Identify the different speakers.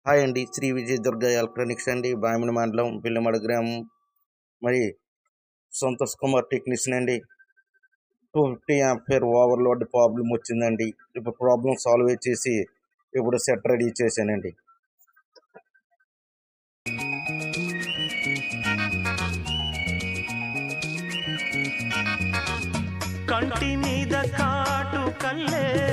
Speaker 1: Hi అండి. Shri Vijaya Durga electronics అండి. బామిని మండలం, పిల్లమడ గ్రామం. మరి సంతోష్ కుమార్ టెక్నీషియన్ అండి. 250 యాంపియర్ ఓవర్‌లోడ్ ప్రాబ్లమ్ వచ్చిందండి. ఇప్పుడు ప్రాబ్లమ్ సాల్వ్ చేసి ఇప్పుడు సెట్ రెడీ చేశానండి.
Speaker 2: కంటి మీద కాటు కల్లే